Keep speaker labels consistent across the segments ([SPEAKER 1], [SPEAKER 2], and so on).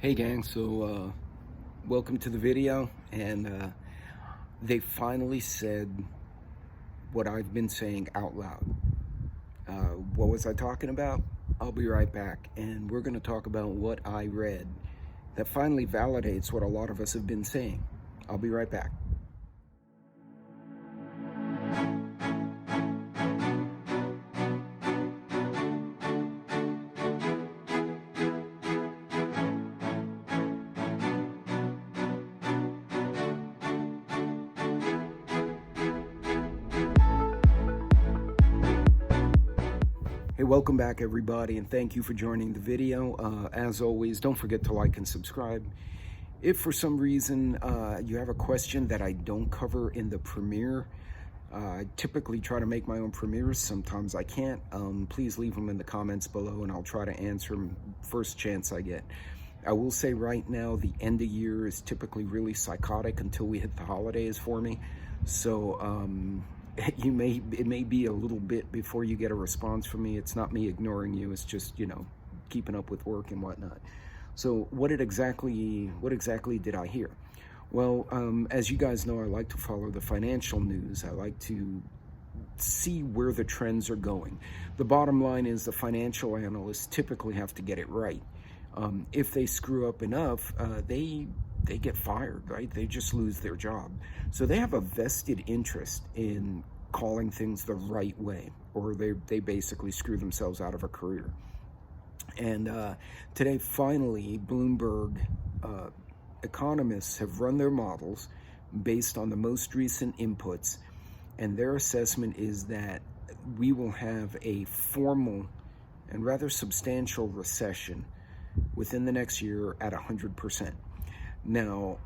[SPEAKER 1] Hey gang, so welcome to the video, and they finally said what I've been saying out loud. What was I talking about? I'll be right back, and we're going to talk about what I read that finally validates what a lot of us have been saying. I'll be right back. Hey, welcome back everybody, and thank you for joining the video. As always, don't forget to like and subscribe. If for some reason you have a question that I don't cover in the premiere, I typically try to make my own premieres. Sometimes I can't. Please leave them in the comments below and I'll try to answer them first chance I get. I will say right now, the end of year is typically really psychotic until we hit the holidays for me. So it may be a little bit before you get a response from me. It's not me ignoring you. It's just, keeping up with work and whatnot. So what exactly did I hear? Well, as you guys know, I like to follow the financial news. I like to see where the trends are going. The bottom line is the financial analysts typically have to get it right. If they screw up enough, they get fired, right? They just lose their job. So they have a vested interest in calling things the right way, or they basically screw themselves out of a career. And today, finally, Bloomberg economists have run their models based on the most recent inputs, and their assessment is that we will have a formal and rather substantial recession within the next year at 100%. Now,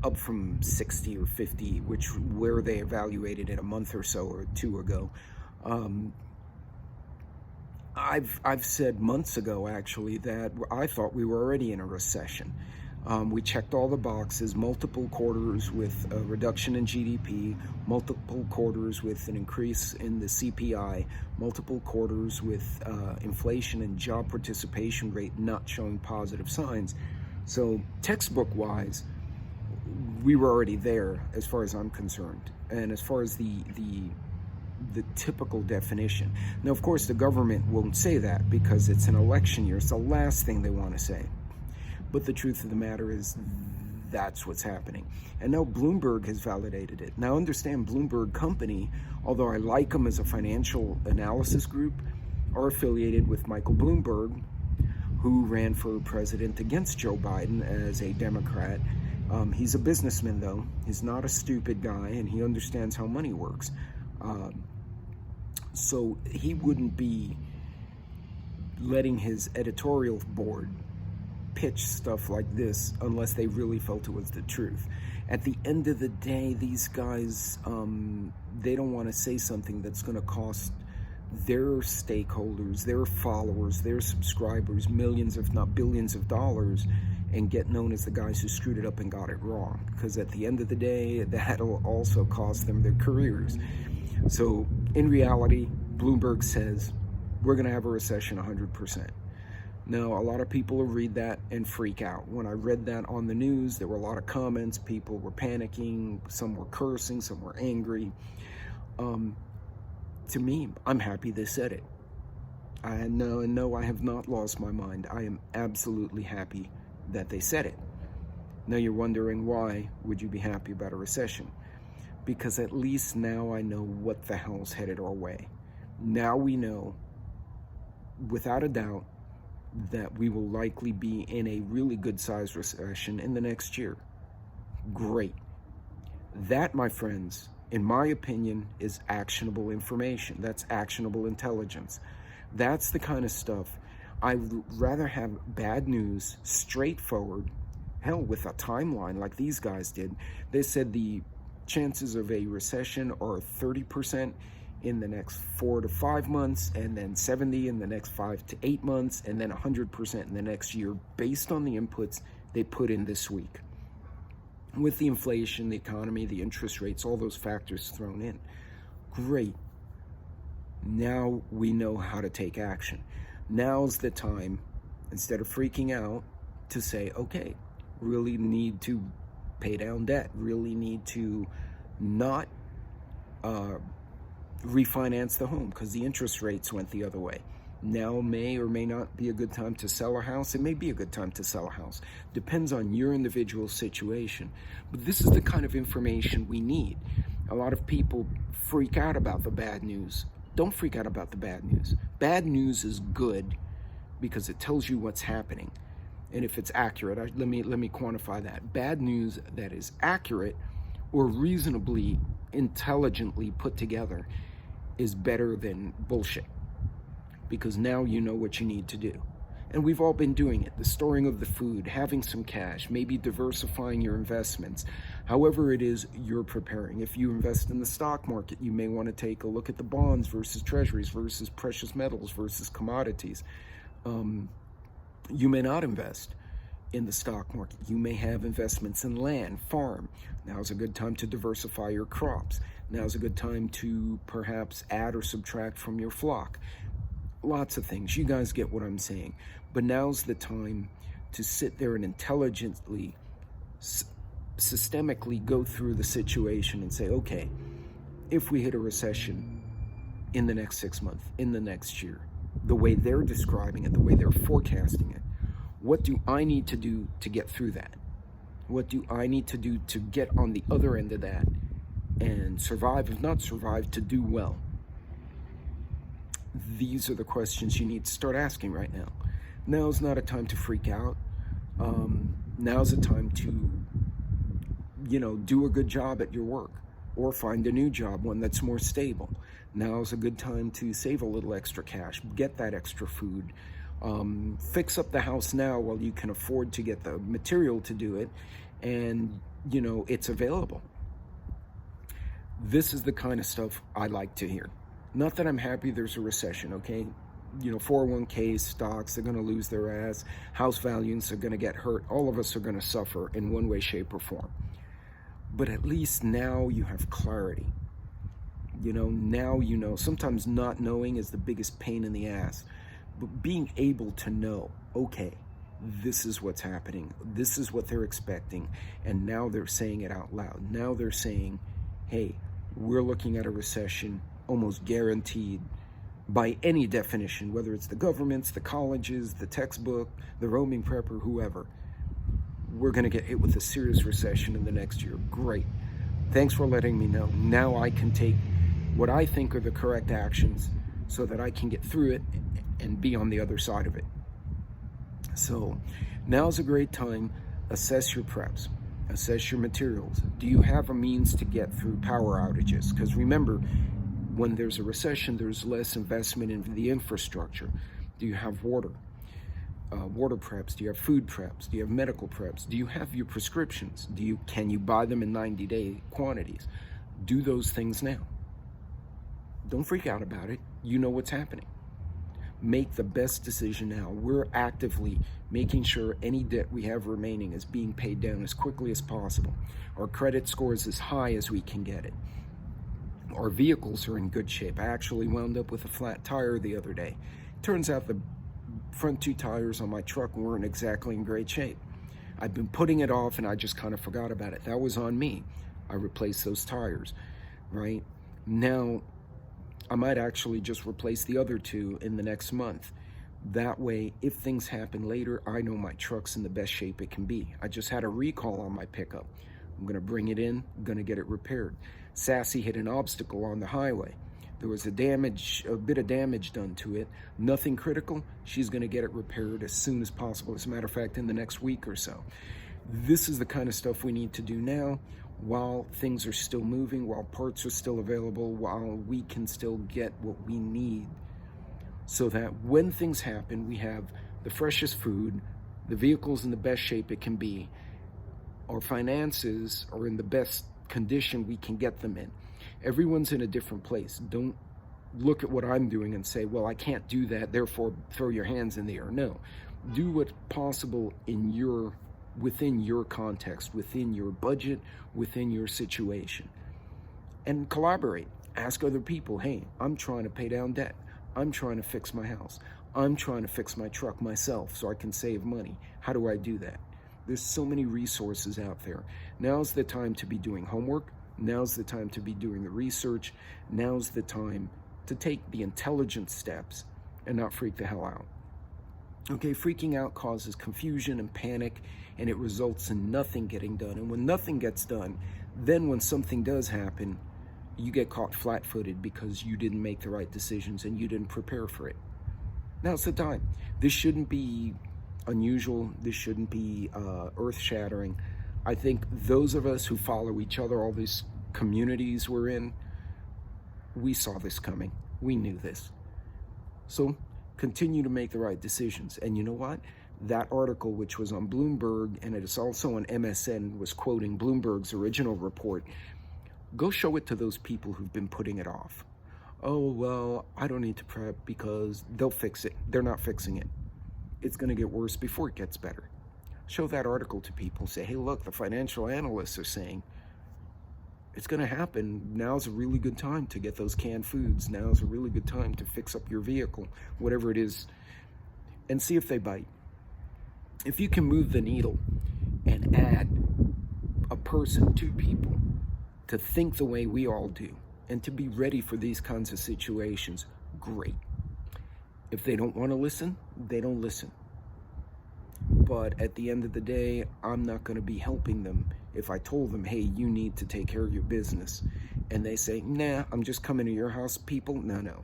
[SPEAKER 1] up from 60 or 50, where they evaluated it a month or so or two ago. I've said months ago, actually, that I thought we were already in a recession. We checked all the boxes, multiple quarters with a reduction in GDP, multiple quarters with an increase in the CPI, multiple quarters with inflation and job participation rate not showing positive signs. So textbook-wise, we were already there as far as I'm concerned. And as far as the typical definition. Now, of course, the government won't say that because it's an election year. It's the last thing they want to say. But the truth of the matter is that's what's happening. And now Bloomberg has validated it. Now, understand, Bloomberg Company, although I like them as a financial analysis group, are affiliated with Michael Bloomberg, who ran for president against Joe Biden as a Democrat. He's a businessman, though. He's not a stupid guy, and he understands how money works. So he wouldn't be letting his editorial board pitch stuff like this unless they really felt it was the truth. At the end of the day, these guys, they don't want to say something that's going to cost their stakeholders, their followers, their subscribers millions, if not billions of dollars, and get known as the guys who screwed it up and got it wrong. Because at the end of the day, that'll also cost them their careers. So in reality, Bloomberg says we're going to have a recession 100%. Now, a lot of people will read that and freak out. When I read that on the news, there were a lot of comments. People were panicking. Some were cursing. Some were angry. To me, I'm happy they said it. No, I have not lost my mind. I am absolutely happy that they said it. Now you're wondering, why would you be happy about a recession? Because at least now I know what the hell's headed our way. Now we know, without a doubt, that we will likely be in a really good-sized recession in the next year. Great. That, my friends, in my opinion, is actionable information. That's actionable intelligence. That's the kind of stuff I'd rather have bad news, straightforward, hell, with a timeline like these guys did. They said the chances of a recession are 30% in the next 4 to 5 months, and then 70 in the next 5 to 8 months, and then 100% in the next year, based on the inputs they put in this week. With the inflation, the economy, the interest rates, all those factors thrown in. Great. Now we know how to take action. Now's the time, instead of freaking out, to say, okay, really need to pay down debt, really need to not refinance the home because the interest rates went the other way. Now may or may not be a good time to sell a house. It may be a good time to sell a house. Depends on your individual situation. But this is the kind of information we need. A lot of people freak out about the bad news. Don't freak out about the bad news. Bad news is good because it tells you what's happening. And if it's accurate, let me quantify that. Bad news that is accurate or reasonably intelligently put together is better than bullshit, because now you know what you need to do. And we've all been doing it. The storing of the food, having some cash, maybe diversifying your investments. However it is you're preparing. If you invest in the stock market, you may want to take a look at the bonds versus treasuries versus precious metals versus commodities. You may not invest in the stock market. You may have investments in land, farm. Now's a good time to diversify your crops. Now's a good time to perhaps add or subtract from your flock. Lots of things. You guys get what I'm saying. But now's the time to sit there and intelligently, systemically go through the situation and say, okay, if we hit a recession in the next 6 months, in the next year, the way they're describing it, the way they're forecasting it, what do I need to do to get through that? What do I need to do to get on the other end of that and survive, if not survive, to do well? These are the questions you need to start asking right now. Now's not a time to freak out. Now's a time to, do a good job at your work or find a new job, one that's more stable. Now's a good time to save a little extra cash, get that extra food, fix up the house now while you can afford to get the material to do it, and, it's available. This is the kind of stuff I like to hear. Not that I'm happy there's a recession, okay? 401ks, stocks, they're going to lose their ass. House values are going to get hurt. All of us are going to suffer in one way, shape, or form. But at least now you have clarity. Now you know. Sometimes not knowing is the biggest pain in the ass. But being able to know, okay, this is what's happening. This is what they're expecting. And now they're saying it out loud. Now they're saying, hey, we're looking at a recession, almost guaranteed by any definition, whether it's the governments, the colleges, the textbook, the roaming prepper, whoever. We're going to get hit with a serious recession in the next year. Great. Thanks for letting me know. Now I can take what I think are the correct actions so that I can get through it and be on the other side of it. So now's a great time. Assess your preps. Assess your materials. Do you have a means to get through power outages? Because remember, when there's a recession, there's less investment in the infrastructure. Do you have water preps? Do you have food preps? Do you have medical preps? Do you have your prescriptions? Can you buy them in 90-day quantities? Do those things now. Don't freak out about it. You know what's happening. Make the best decision now. We're actively making sure any debt we have remaining is being paid down as quickly as possible. Our credit score is as high as we can get it. Our vehicles are in good shape. I actually wound up with a flat tire the other day. Turns out the front 2 tires on my truck weren't exactly in great shape. I've been putting it off and I just kind of forgot about it. That was on me. I replaced those tires, right? Now, I might actually just replace the other 2 in the next month. That way, if things happen later, I know my truck's in the best shape it can be. I just had a recall on my pickup. I'm gonna bring it in, I'm gonna get it repaired. Sassy hit an obstacle on the highway. There was a bit of damage done to it. Nothing critical. She's gonna get it repaired as soon as possible. As a matter of fact, in the next week or so. This is the kind of stuff we need to do now while things are still moving, while parts are still available, while we can still get what we need, so that when things happen, we have the freshest food, the vehicle's in the best shape it can be, our finances are in the best condition we can get them in. Everyone's in a different place. Don't look at what I'm doing and say, well, I can't do that, therefore throw your hands in the air. No, do what's possible within your context, within your budget, within your situation. And collaborate. Ask other people, hey, I'm trying to pay down debt. I'm trying to fix my house. I'm trying to fix my truck myself so I can save money. How do I do that? There's so many resources out there. Now's the time to be doing homework. Now's the time to be doing the research. Now's the time to take the intelligent steps and not freak the hell out. Okay, freaking out causes confusion and panic, and it results in nothing getting done. And when nothing gets done, then when something does happen, you get caught flat-footed because you didn't make the right decisions and you didn't prepare for it. Now's the time. This shouldn't be unusual. This shouldn't be earth-shattering. I think those of us who follow each other, all these communities we're in, we saw this coming. We knew this. So continue to make the right decisions. And you know what? That article, which was on Bloomberg, and it is also on MSN, was quoting Bloomberg's original report. Go show it to those people who've been putting it off. Oh, well, I don't need to prep because they'll fix it. They're not fixing it. It's going to get worse before it gets better. Show that article to people. Say, hey, look, the financial analysts are saying it's going to happen. Now's a really good time to get those canned foods. Now's a really good time to fix up your vehicle, whatever it is, and see if they bite. If you can move the needle and add a person, two people, to think the way we all do and to be ready for these kinds of situations, great. If they don't want to listen, they don't listen. But at the end of the day, I'm not going to be helping them if I told them, hey, you need to take care of your business. And they say, nah, I'm just coming to your house, people. No.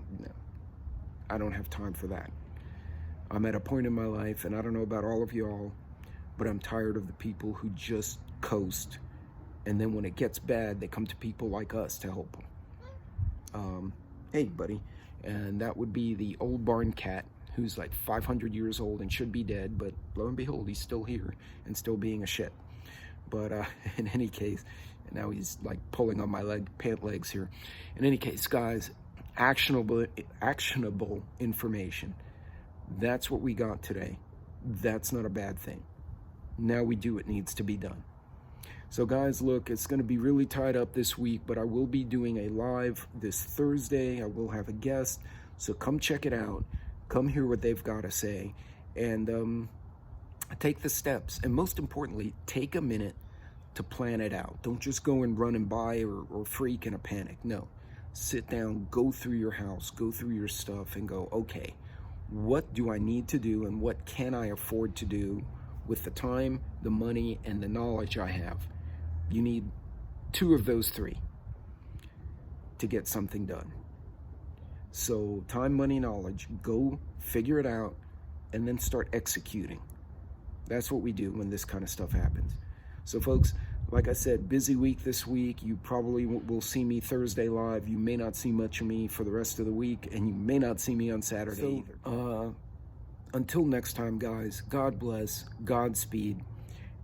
[SPEAKER 1] I don't have time for that. I'm at a point in my life, and I don't know about all of y'all, but I'm tired of the people who just coast. And then when it gets bad, they come to people like us to help them. Hey, buddy. And that would be the old barn cat who's like 500 years old and should be dead, but lo and behold, he's still here and still being a shit. But in any case, and now he's like pulling on my pant legs here. In any case, guys, actionable information. That's what we got today. That's not a bad thing. Now we do what needs to be done. So guys, look, it's going to be really tied up this week, but I will be doing a live this Thursday. I will have a guest, so come check it out. Come hear what they've got to say, and take the steps. And most importantly, take a minute to plan it out. Don't just go and run and buy or freak in a panic. No, sit down, go through your house, go through your stuff, and go, okay, what do I need to do, and what can I afford to do with the time, the money, and the knowledge I have? You need 2 of those 3 to get something done. So time, money, knowledge, go figure it out and then start executing. That's what we do when this kind of stuff happens. So folks, like I said, busy week this week. You probably will see me Thursday live. You may not see much of me for the rest of the week, and you may not see me on Saturday either. Until next time, guys, God bless, Godspeed,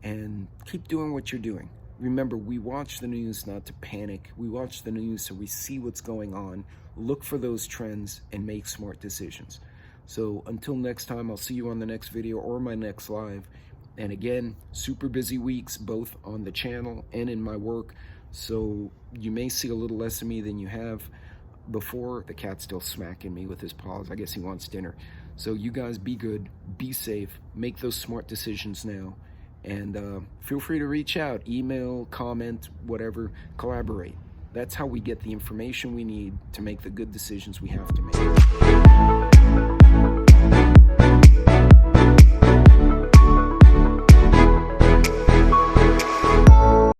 [SPEAKER 1] and keep doing what you're doing. Remember, we watch the news not to panic. We watch the news so we see what's going on, look for those trends, and make smart decisions. So until next time, I'll see you on the next video or my next live. And again, super busy weeks, both on the channel and in my work. So you may see a little less of me than you have before. The cat's still smacking me with his paws. I guess he wants dinner. So you guys be good, be safe, make those smart decisions now. And feel free to reach out, email, comment, whatever, collaborate. That's how we get the information we need to make the good decisions we have to make.